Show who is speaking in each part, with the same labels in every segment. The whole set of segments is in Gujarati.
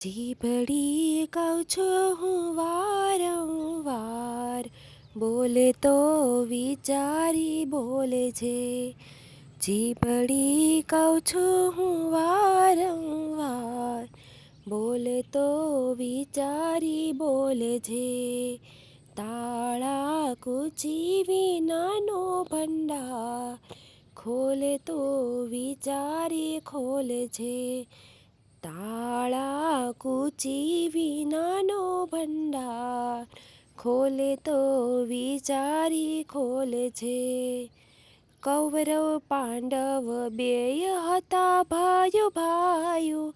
Speaker 1: જીભડી કહું છું હું વારંવાર, બોલે તો વિચારી બોલે છે. જીભડી કહું છું હું વારંવાર, બોલે તો વિચારી બોલે છે. તાળા કૂચી વિનાનો ભંડાર, ખોલે તો વિચારી ખોલે છે. તાળા કૂચી વિનાનો ભંડાર, ખોલે તો વિચારી ખોલે છે. કૌરવ પાંડવ બેય હતા ભાઈઓ ભાઈઓ,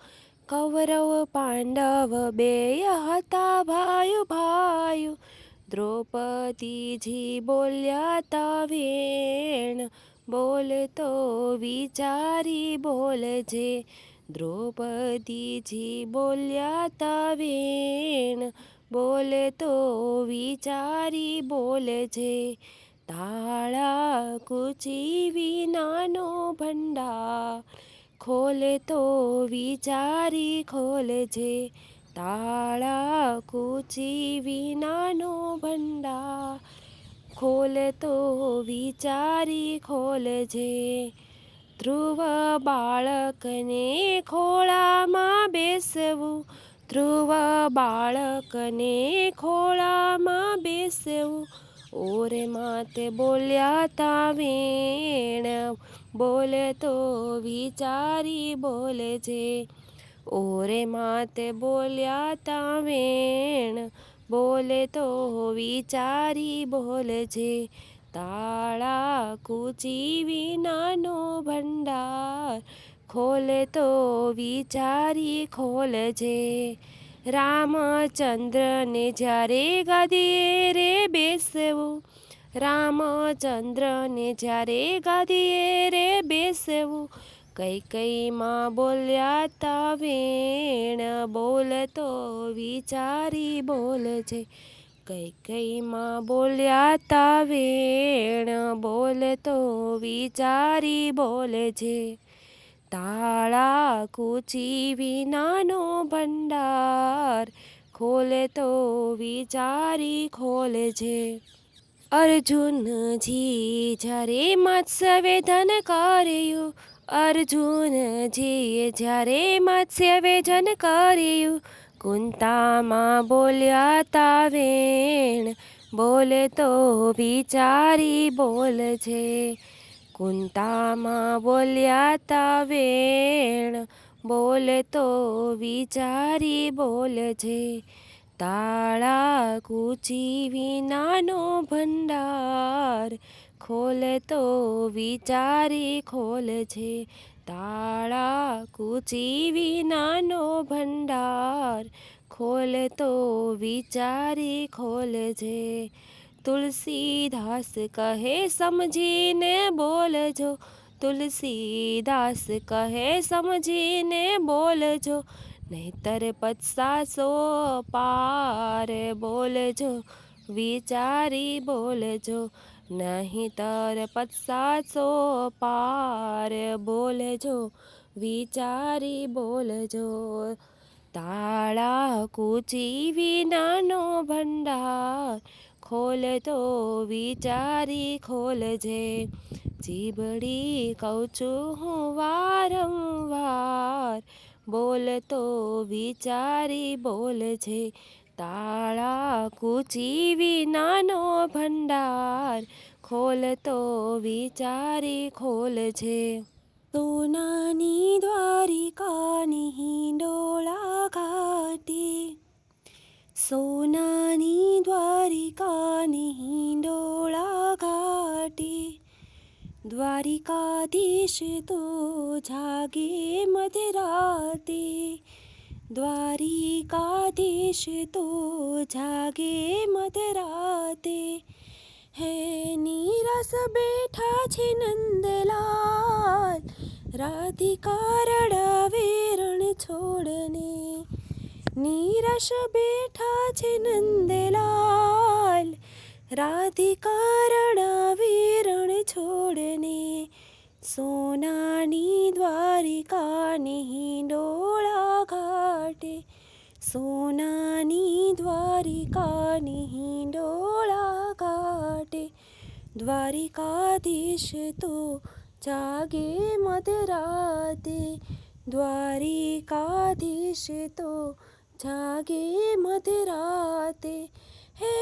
Speaker 1: કૌરવ પાંડવ બેય હતા ભાઈઓ ભાઈઓ. દ્રૌપદીજી બોલ્યા તા વેણ, બોલે તો વિચારી બોલે છે. દ્રૌપદીજી બોલ્યા તા વેણ, બોલે તો વિચારી બોલે છે. તાળા કૂચી વિનાનો ભંડાર, ખોલે તો વિચારી ખોલે છે. તાળા કૂચી વિનાનો ભંડાર, ખોલે તો વિચારી ખોલે છે. ધ્રુવ બાળકને ખોળામાં બેસવું, ધ્રુવ બાળકને ખોળામાં બેસવું. ઓરે માતે બોલ્યા તા વેણ, બોલે તો વિચારી બોલે છે. ઓરે માતે બોલ્યા તા વેણ, બોલે તો વિચારી બોલે છે. તાળા કૂચી વિનાનો ભંડાર, ખોલે તો વિચારી ખોલે છે. રામચંદ્રને જ્યારે ગાદીએ રે બેસવું, રામચંદ્રને જ્યારે ગાદીએ રે બેસવું. કૈકેયીમાં બોલ્યા તા વેણ, બોલે તો વિચારી બોલે છે. કૈકેયીમાં બોલ્યા તા વેણ, બોલે તો વિચારી બોલે છે. તાળા કૂચી વિનાનો ભંડાર, ખોલે તો વિચારી ખોલે છે. અર્જુનજી જ્યારે મત્સ્યવેધન કર્યું, અર્જુનજીએ જ્યારે મત્સ્યવેધન કર્યું. કુંતામાં બોલ્યા તા વેણ, બોલે તો વિચારી બોલે છે. કુંતામાં બોલ્યા તા વેણ, બોલે તો વિચારી બોલે છે. તાળા કૂચી વિનાનો ભંડાર, ખોલે તો વિચારી ખોલે છે. તાળા કૂચી વિનાનો ભંડાર, ખોલે તો વિચારી ખોલે છે. તુલસીદાસ કહે સમજીને બોલજો, તુલસીદાસ કહે સમજીને બોલજો. નહીતર પછતાશો પાર, બોલજો વિચારી બોલજો. નહીતર પછતાશો પાર, બોલજો વિચારી બોલજો. તાળા કૂચી વિનાનો ભંડાર, ખોલે તો વિચારી ખોલજે. જીભડી કહું છું હું વારંવાર, બોલ તો વિચારી બોલજે. તાળા કૂચી વિનાનો ભંડાર, ખોલ તો વિચારી ખોલજે. સોનાની દ્વારિકાની હિંડોળા ઘાટે, સોનાની દ્વારિકાની હિંડોળા ઘાટે. દ્વારિકાધીશ તો જાગે મધરાતે, દ્વારિકાધીશ તો જાગે મધરાતે. હે નીરસ બેઠા છે નંદલાલ, રાધિકા રડાવે રણ છોડને. નીરસ બેઠા છે નંદલાલ, રાધિકા રડાવે રણ છોડને. સોનાની દ્વારિકાની હિંડોળા ઘાટે, સોનાની દ્વારિકાની હિંડોળા ઘાટે દ્વારિકાધીશ તો જાગે મધરાતે દ્વારિકાધીશ તો જાગે મધરાતે હે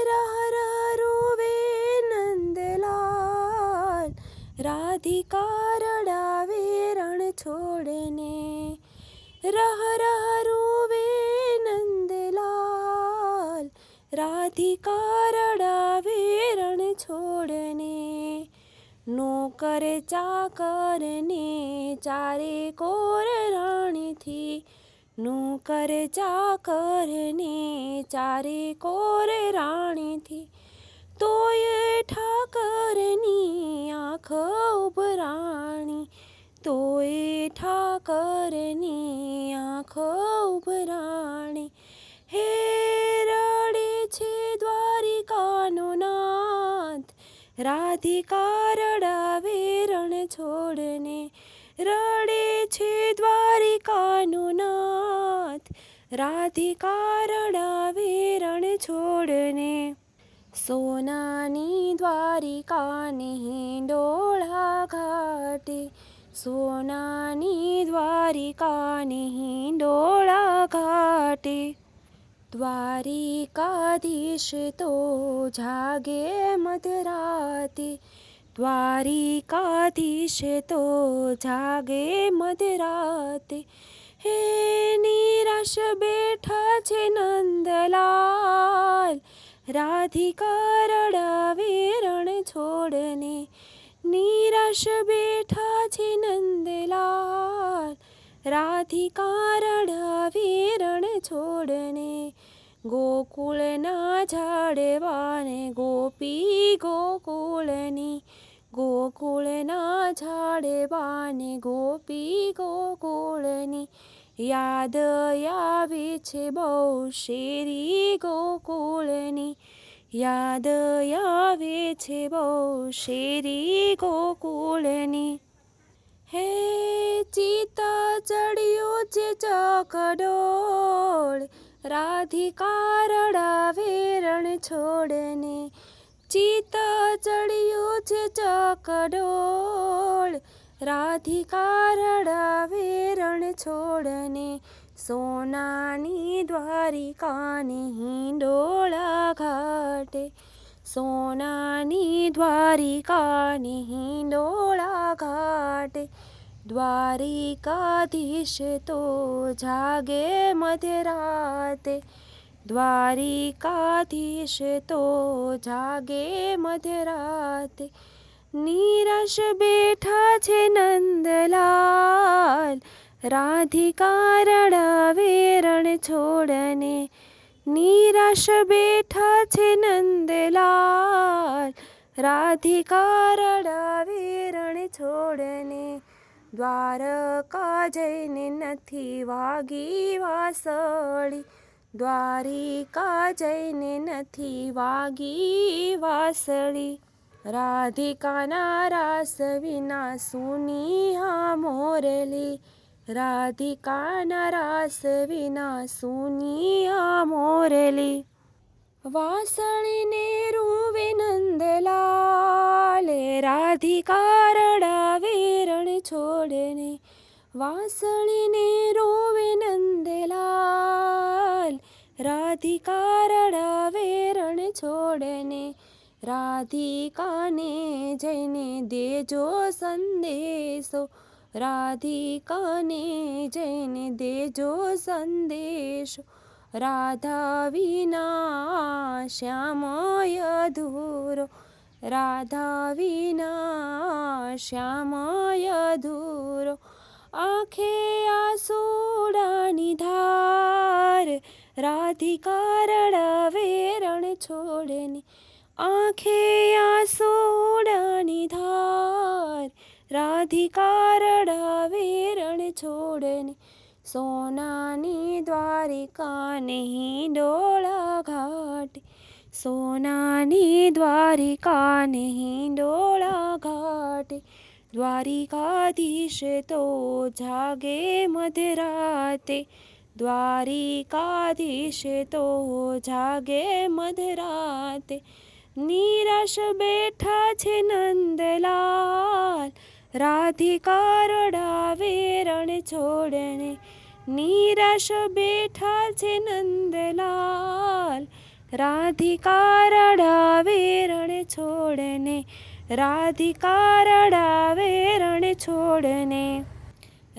Speaker 1: રહ રોવે નંદલાલ રાધિકા રડાવે રણ છોડને રહ રોવે નંદલાલ રાધિકા રડાવે રણ છોડને નોકર ચાકરને ચારે કોર રાણીથી નોકર ચાકરને ચારે કોર રાણીથી તોય ઠાકરની આંખ ઉભરાણી તોય ઠાકરની આંખ ઉભરાણી હે રડે છે દ્વારિકાનો નાથ રાધિકા રડાવે રણ છોડને રડે છે દ્વારિકાનો નાથ રાધિકા રડાવે રણ છોડને સોનાની દ્વારિકાની હિંડોળા ઘાટે સોનાની દ્વારિકાની હિંડોળા ઘાટે દ્વારિકાધીશ તો જાગે મધરાતે દ્વારિકાધીશ તો જાગે મધરાતે હે નિરાશ બેઠા છે નંદલાલ રાધિકા રડાવે રણ છોડને નિરાશ બેઠા છે નંદલાલ રાધિકા રડાવે રણ છોડને ગોકુળના ઝાડવાને ગોપી ગોકુળની ગોકુળના ઝાડવાને ગોપી ગોકુળની યાદ આવે છે બહુ શેરી ગોકુળની યાદ આવે છે બહુ શેરી ગોકુળની હે ચિત્ત ચડ્યું છે ચકડોળ રાધિકા રડાવે રણ છોડને ચિત્ત ચડ્યું છે ચકડોળ રાધિકા રડાવે રણ છોડને સોનાની દ્વારિકાની હિંડોળા ઘાટે સોનાની દ્વારિકાની હિંડોળા ઘાટે દ્વારિકાધીશ તો જાગે મધરાતે દ્વારિકાધીશ તો જાગે મધરાતે નિરાશ બેઠા છે નંદલાલ રાધિકા રડાવે રણ છોડને નિરાશ બેઠા છે નંદલાલ રાધિકા રડાવે રણ છોડને દ્વારકા જઈને નથી વાગી વાસળી દ્વારિકા જઈને નથી વાગી વાસળી રાધિકાના રાસ વિના સૂની હા મોરલી રાધિકાના રાસ વિના સૂની હા મોરલી વાસળીને રૂવે નંદલાલ રાધિકા રડાવે રણ છોડને વાસળીને રોવે નંદલાલ રાધિકા રડાવે રણ છોડને રાધિકાને જઈને દેજો સંદેશો રાધિકાને જઈને દેજો સંદેશો રાધા વિના શ્યામય અધૂરો રાધા વિના શ્યામય અધૂરો આંખે આસુડાની ધાર રાધિકા રડાવે રણ છોડને આંખે આસુડાની ધાર રાધિકા રડાવે રણ છોડને સોનાની દ્વારિકાને હિંડોળા ઘાટે સોનાની દ્વારિકાને હિંડોળા ઘાટે દ્વારિકાધીશ તો જાગે મધરાતે દ્વારિકાધીશે તો જાગે મધરાતે, નિરાશ બેઠા છે નંદલાલ, રાધિકા રડાવે રણ છોડને, નિરાશ બેઠા છે નંદલાલ, રાધિકા રડાવે રણ છોડને, રાધિકા રડાવે રણ છોડને,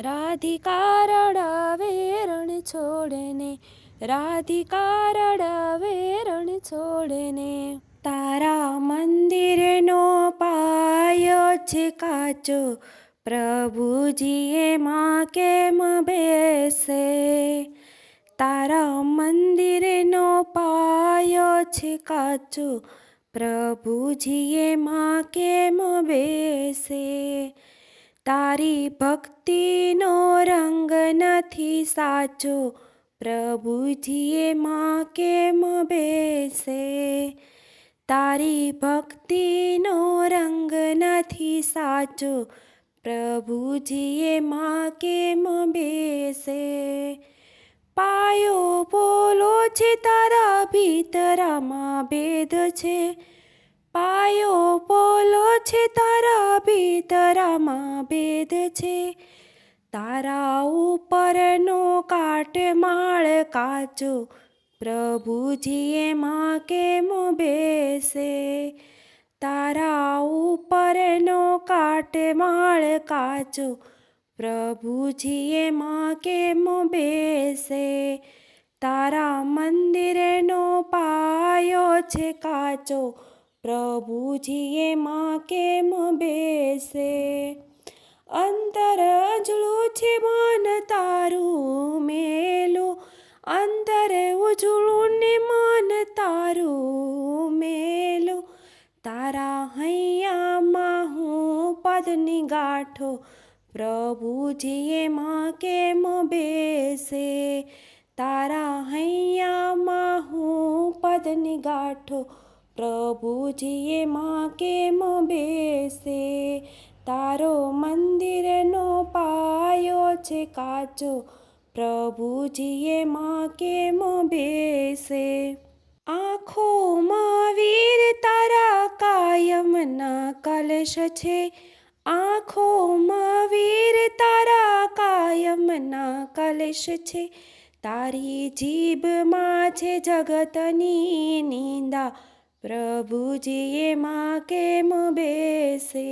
Speaker 1: રાધિકા રડાવે રણ છોડને, રાધિકા રડાવે રણ છોડને. તારા મંદિરનો પાયો છે કાચો, પ્રભુજી એમાં કેમ બેસે? તારા મંદિરનો પાયો છે કાચો, પ્રભુજી એમાં કેમ બેસે? તારી ભક્તિનો રંગ નથી સાચો, પ્રભુજી એમાં કેમ બેસે? તારી ભક્તિનો રંગ નથી સાચો, પ્રભુજી એમાં કેમ બેસે? પાયો બોલો છે તારા ભીતરામાં ભેદ છે, પાયો બોલો છે તારા ભીતરામાં ભેદ છે, તારા ઉપરનો કાટમાળ કાચો, પ્રભુજી એમાં કેમ બેસે? તારા ઉપરનો કાટમાળ કાચો, પ્રભુજી એમાં કેમ બેસે? તારા મંદિરનો પાયો છે કાચો, પ્રભુજી એમાં કેમ બેસે? અંતર અજળું છે મન તારું મેલું, અંતર ઉજળું ને મન તારું મેલું, તારા હૈયામાં હું પદની ગાંઠો, પ્રભુજી એમાં કેમ બેસે? તારા હૈયામાં હું પદની ગાંઠો, પ્રભુજી એમાં કેમ બેસે? તારો મંદિરનો પાયો છે કાચો, પ્રભુજી એમાં કેમ બેસે? આંખોમાં વીર તારા કાયમના કલશ છે, આંખોમાં વીર તારા કાયમના કલશ છે, તારી જીભમાં છે જગતની નિંદા, પ્રભુજી એમાં કેમ બેસે?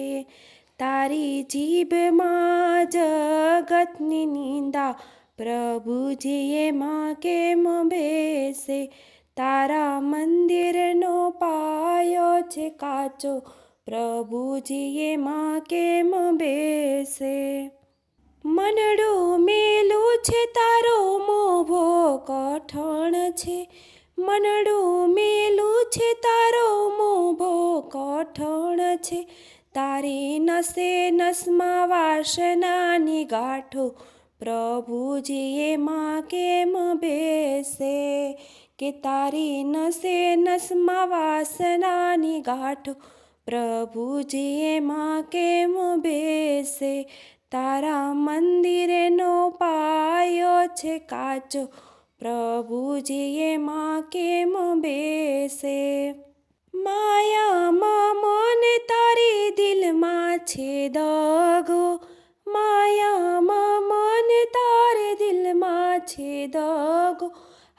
Speaker 1: તારી જીભમાં જગતની નિંદા, પ્રભુજી એમાં કેમ બેસે? તારા મંદિરનો પાયો છે કાચો, પ્રભુજી એમાં કેમ બેસે? મનડું મેલું છે તારો મોભો કઠણ છે, મનડું મેલું છે તારો મોભો કઠણ છે, તારી નસે નસમાં વાસનાની ગાંઠો, પ્રભુજી એમાં કેમ બેસે? કે તારી નસે નસમાં વાસનાની ગાંઠો, પ્રભુજી એમાં કેમ બેસે? તારા મંદિરનો પાયો છે કાચો, પ્રભુજી એમાં કેમ બેસે? માયામાં મન તારી દિલમાં છે દગો, માયામાં મન તારે દિલમાં છે દગો,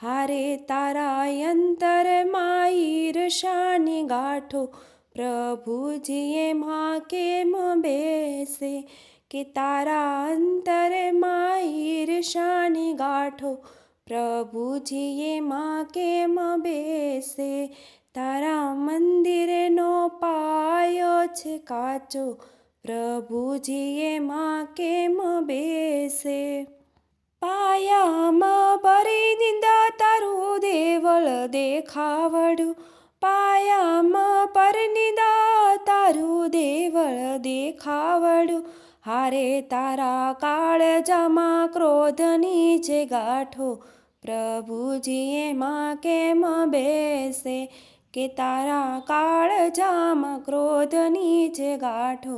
Speaker 1: હારે તારા અંતરમાં ઈર્ષાની ગાંઠો, પ્રભુજી એમાં કેમ બેસે? કે તારા અંતરમાં ઈર્ષાની ગાંઠો, પ્રભુજી એમાં કેમ બેસે? તારા મંદિરનો પાયો છે કાચો, પ્રભુજી એમાં કેમ બેસે? પાયામાં ભરી દીધા તારું દેવળ દેખાવડું, પાયામાં પરનિદા તારું દેવળ દેખાવડું, હારે તારા કાળજામાં ક્રોધની છે ગાંઠો, પ્રભુજી એમાં કેમ બેસે? કે તારા કાળજામાં ક્રોધની છે ગાંઠો,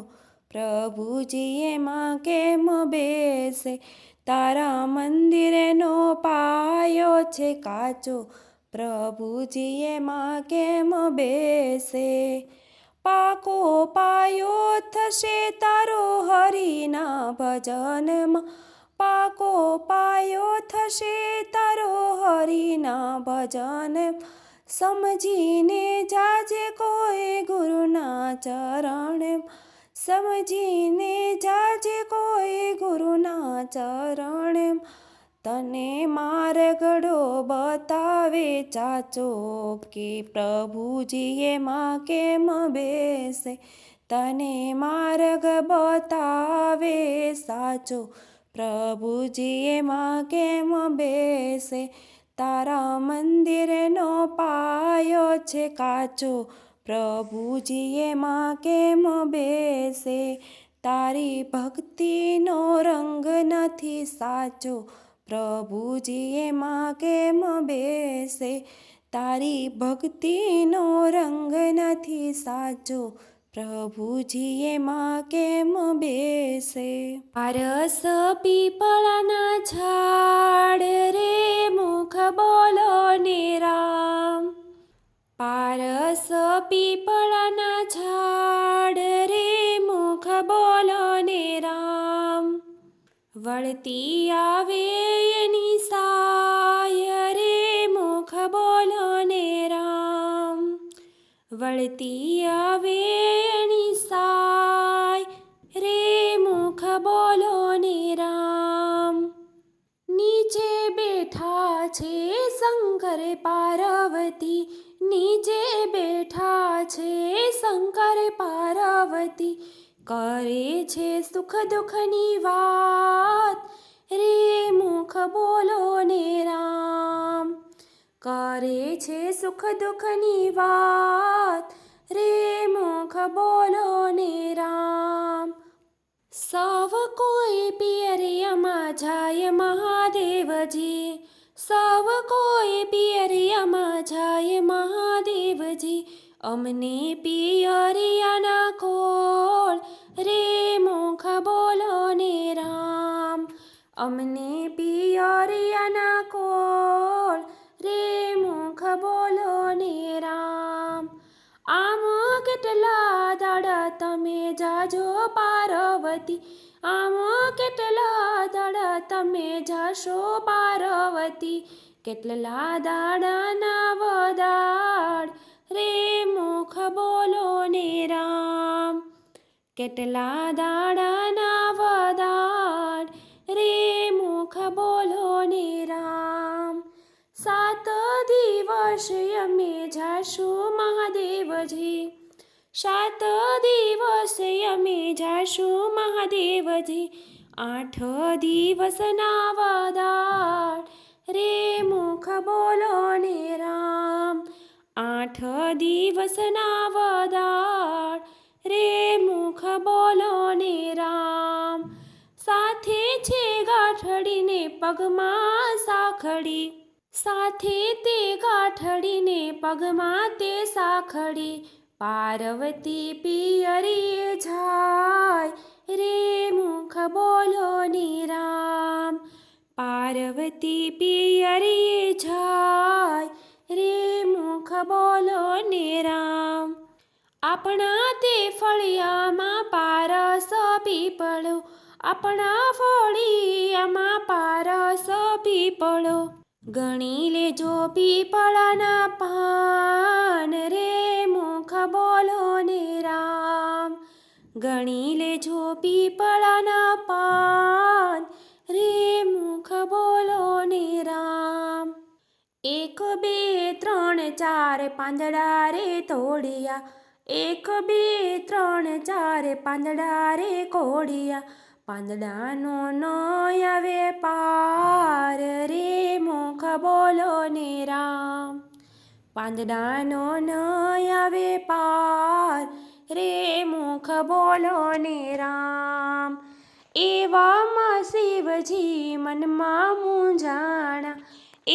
Speaker 1: પ્રભુજી એમાં કેમ બેસે? તારા મંદિરનો પાયો છે કાચો, પ્રભુજી એમાં કેમ બેસે. પાકો પાયો થશે તારો હરિના ભજનમાં, પાકો પાયો થશે તારો હરિના ભજન. સમજીને જાજે કોઈ ગુરુના ચરણ, સમજીને જાજે કોઈ ગુરુના ચરણ. તને માર્ગડો બતાવે ચાચો, કે પ્રભુજી એમાં કેમ બેસે. તને માર્ગ બતાવે સાચો, પ્રભુજી એમાં કેમ બેસે. તારા મંદિરનો પાયો છે કાચો, પ્રભુજી એમાં કેમ બેસે. તારી ભક્તિનો રંગ નથી સાચો, પ્રભુજી એમાં કેમ બેસે. તારી ભક્તિનો રંગ નથી સાચો, પ્રભુજી એમાં કેમ બેસે. પારસ પીપળાના ઝાડ રે મુખ બોલો ને રામ, પારસ પીપળાના ઝાડ રે મુખ બોલો ને રામ. વળતી આવે એની સાય રે મુખ બોલો ને રામ, વળતી આવે એની સાય રે મુખ બોલો ને રામ. નીચે બેઠા છે શંકર પાર્વતી, નીચે બેઠા છે શંકર પાર્વતી. કરે છે સુખ દુઃખની વાત રે મુખ બોલો ને રામ, કરે છે સુખ દુઃખની વાત રે મુખ બોલો ને રામ. સૌ કોઈ પિયરિયામાં જાય મહાદેવજી, સૌ કોઈ પિયરિયામાં જાય મહાદેવજી. અમને પિયરિયાના ખોળ રે મુખ બોલો ને રામ, અમને પિયરિયાના ખોળ રે મુખ બોલો ને રામ. આમ કેટલા દાડા તમે જાજો પાર્વતી, આમ કેટલા દાડા તમે જાશો પાર્વતી. કેટલા દાડાના વદાડ રે મુખ બોલો ને રામ, કેટલા દાડાના વદાડ રે મુખ બોલો ને રામ. 7 દિવસ અમે જાશું મહાદેવજી, 7 દિવસ અમે જાશું મહાદેવજી. 8 દિવસના વદાડ રે મુખ બોલો ને રામ, 8 દિવસના વદાડ રે મુખ બોલો ને રામ. સાથે છે ગાંઠડીને પગમાં સાખડી, સાથે તે ગાંઠડીને પગમાં તે સાખડી. પાર્વતી પિયરીએ જાય રે મુખ બોલો ને રામ, પાર્વતી પિયરીએ જાય રે મુખ બોલો ને રામ. આપણા તે ફળિયામાં પારસ પીપળો, આપણા ફળિયામાં પારસ પીપળો. ગણી લેજો પીપળાના પાન રે મુખ બોલો ને રામ, ગણી લેજો પીપળાના પાન રે મુખ બોલો ને રામ. 1 2 3 4 પાંદડા રે તોડિયા, 1 2 3 4 પાંદડા રે કોડિયા. પાંદડાનો ન આવે પાર રે મુખ બોલો ને રામ, પાંદડાનો ન આવે પાર રે મુખ બોલો ને રામ. એવામાં શિવજી મનમાં મૂંઝાણા,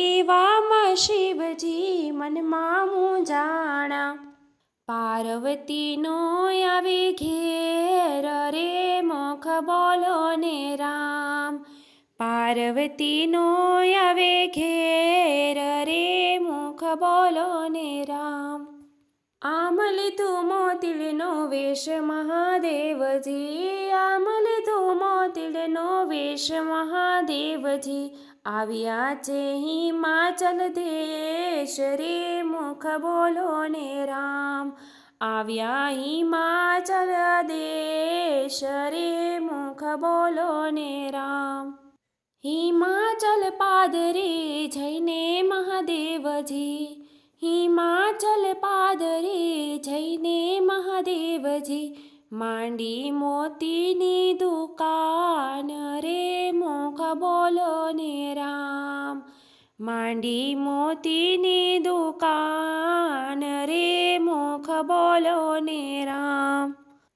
Speaker 1: એવામાં શિવજી મનમાં મૂંઝાણા. પાર્વતીનો આવે ઘેર રે મુખ બોલો ને રામ, પાર્વતીનો આવે ઘેર રે મુખ બોલો ને રામ. આમ લીધું મોતીડનો વેશ મહાદેવજી, આમ લીધું મોતીડનો વેશ મહાદેવજી, આવ્યા છે હિમાચલ દેશ રે મુખ બોલો ને રામ. આવ્યા હિમાચલ દેશ રે મુખ બોલો ને રામ. હિમાચલ પાદરે જઈને મહાદેવજી, હિમાચલ પાદરે જઈને મહાદેવજી, માંડી મોતીની દુકાન રે મુખ બોલો ને રામ. માંડી મોતીની દુકાન રે મુખ બોલો ને રામ.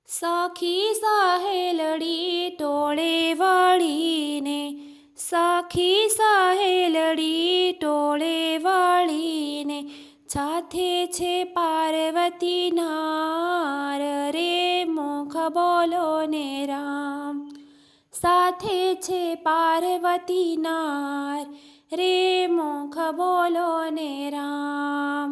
Speaker 1: સખી સહેલડી ટોળે વળીને, સખી સહેલડી ટોળે વળીને, સાથે છે પાર્વતી નાર રે મુખ બોલો ને રામ. સાથે છે પાર્વતી નાર રે મુખ બોલો ને રામ.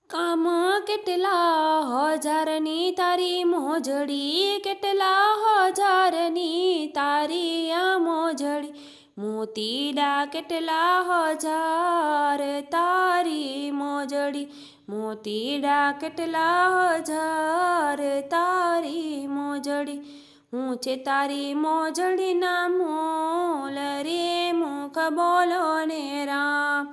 Speaker 1: કામ કેટલા હજારની તારી મોજડી, કેટલા હજારની તારી આ મોજડી, મોતીડા કેટલા હજાર તારી મોજડી, મોતીડા કેટલા હજાર તારી મોજડી, હું છે તારી મોજડીના મોલ રે મુખ બોલો ને રામ.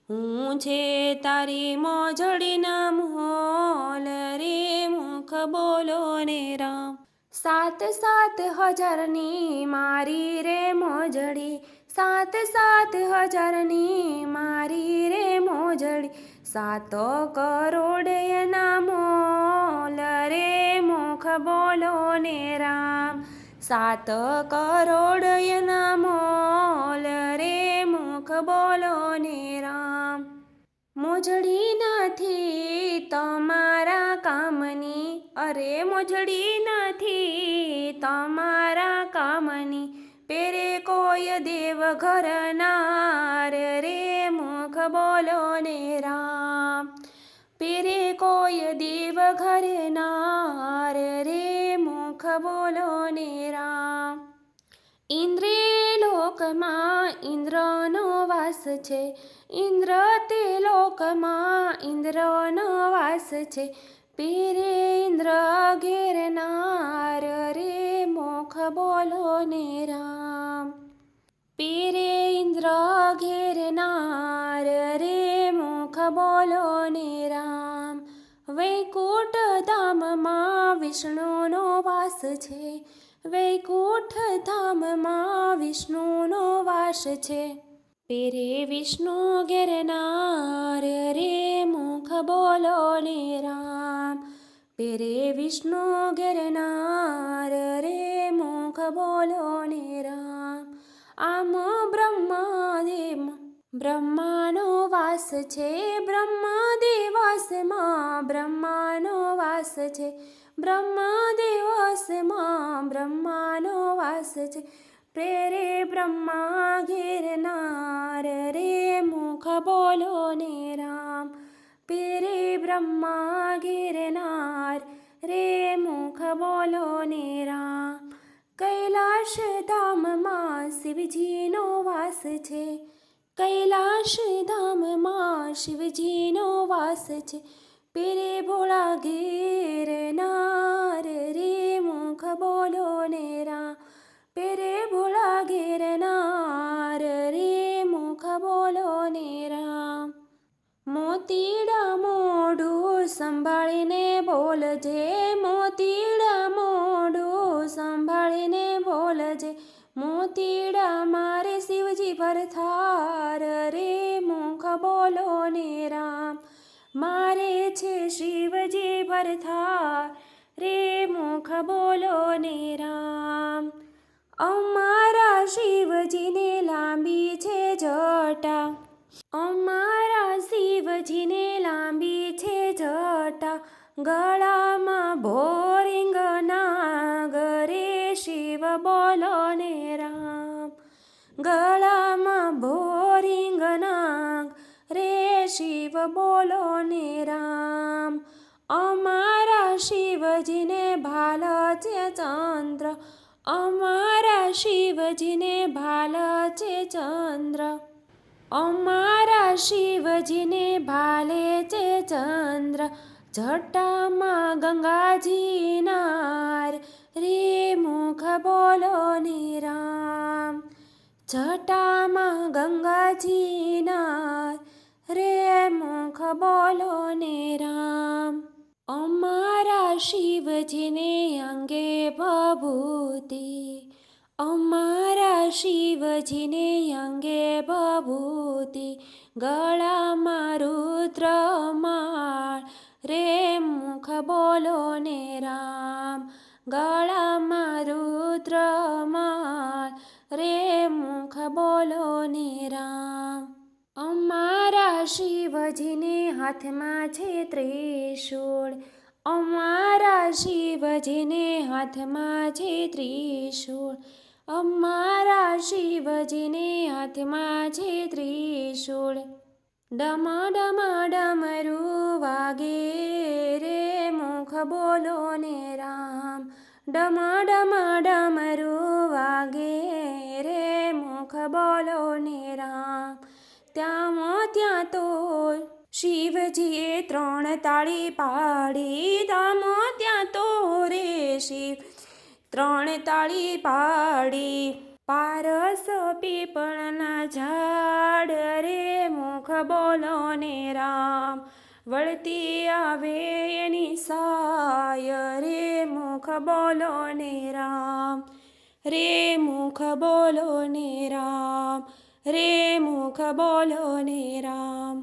Speaker 1: હું છે તારી મોજડીના મોલ રે મુખ બોલો ને રામ. 7,000 મારી રે મોજડી, 7,000 મારી રે મોજડી, 7 કરોડ એના મોલ રે મુખ બોલો ને રામ. 7 કરોડ એના મોલ રે મુખ બોલો ને રામ. મોજડી નથી તમારા કામની, અરે મોજડી નથી તમારા કામની, પેરે કોઈ દેવ ઘરનાર રે મુખ બોલો ને રામ. પેરે કોઈ દેવ ઘરનાર રે મુખ બોલો ને રામ. ઇન્દ્રે લોકમાં ઇન્દ્રનો વાસ છે, ઇન્દ્ર તે લોકમાં ઇન્દ્રનો વાસ છે, પીરે ઇન્દ્ર ઘેરનાર રે મુખ બોલો ને રામ. પીરે ઇન્દ્ર ઘેરનાર રે મુખ બોલો ને રામ. વૈકુંઠ ધામમાં વિષ્ણુનો વાસ છે, વૈકુંઠ ધામમાં વિષ્ણુનો વાસ છે, પેરે વિષ્ણુ ઘેરનાર રે મુખ બોલો ને રામ. પેરે વિષ્ણુ ઘેરનાર રે મુખ બોલો ને રામ. આમ બ્રહ્માનો વાસ છે, બ્રહ્મદેવાસમાં બ્રહ્માનો વાસ છે, બ્રહ્મદેવાસમાં બ્રહ્માનો વાસ છે, પ્રેરે બ્રહ્મા ઘેરનાર રે મુખ બોલો ને રામ. પેરે બ્રહ્મા ઘેરનાર રે મુખ બોલો ને રામ. કૈલાશ ધામમાં શિવજીનો વાસ છે, કૈલાશ ધામમાં શિવજીનો વાસ છે, પેરે ભોળા ઘેરનાર રે મુખ બોલો ને રામ. પેરે ભોળા ઘેરનાર રે મુખ બોલો ને રામ. મોતીડા મોઢું સંભાળીને બોલજે, મોતીડા મોઢું સંભાળીને બોલજે, મોતીડા મારે શિવજી ભરથાર રે મુખ બોલો ને રામ. મારે છે શિવજી ભરથાર રે મુખ બોલો ને રામ. અમારા શિવજીને લાંબી છે જટા, અમારા શિવજીને લાંબી છે જટા, ગળામાં ભોરિંગ નાગ રે શિવ બોલો ને રામ. શિવ બોલો ને રામ. અમારા શિવજીને ભાલ છે ચંદ્ર, અમારા શિવજીને ભાલ છે ચંદ્ર, અમારા શિવજીને ભાલે છે ચંદ્ર. જટામાં ગંગાજી નાર, રે મુખ બોલો ને રામ. જટામાં ગંગાજી નાર, રે મુખ બોલો ને રામ. અમારા શિવજીને અંગે ભભૂતિ, અમારા શિવજીને અંગે ભભૂતિ, ગળામાં રુદ્રમાળ, રે મુખ બોલો ને રામ. ગળામાં રુદ્રમાળ, રે મુખ બોલો ને રામ. અમારા શિવજીને હાથમાં છે ત્રિશૂળ, અમારા શિવજીને હાથમાં છે ત્રિશૂળ, અમારા શિવજીને હાથમાં છે ત્રિશૂળ. ડમ ડમ ડમરું વાગે, રે મુખ બોલો ને રામ. ડમ ડમ ડમરું વાગે, રે મુખ બોલો ને રામ. ત્યાં તો શિવજીએ 3 તાળી પાડી, ત્યાં તો રે શિવ 3 તાળી પાડી. પારસ પીપળના ઝાડ, રે મુખ બોલો ને રામ. વળતી આવે એની સાય, રે મુખ બોલો ને રામ. રે મુખ બોલો ને રામ, રે મુખ બોલો ને રામ.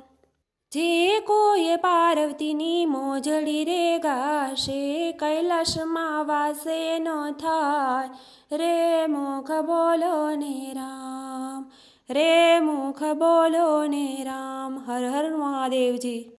Speaker 1: જે કોઈ પાર્વતીની મોજડી રે ગાશે, કૈલાસમાં વાસે ન થાય, રે મુખ બોલો ને રામ. રે મુખ બોલો ને રામ. હર હર મહાદેવજી.